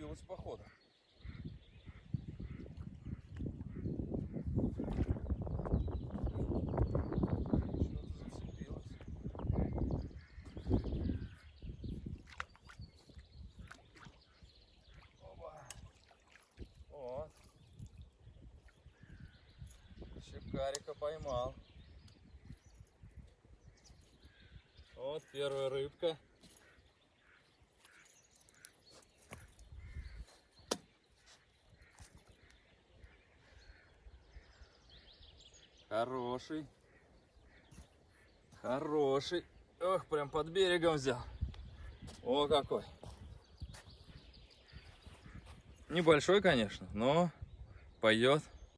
зацепилась походу. Вот. Щукарика поймал. Вот первая рыбка. Хороший. Хороший. Ох, прям под берегом взял. О, какой. Небольшой, конечно, но пойдет.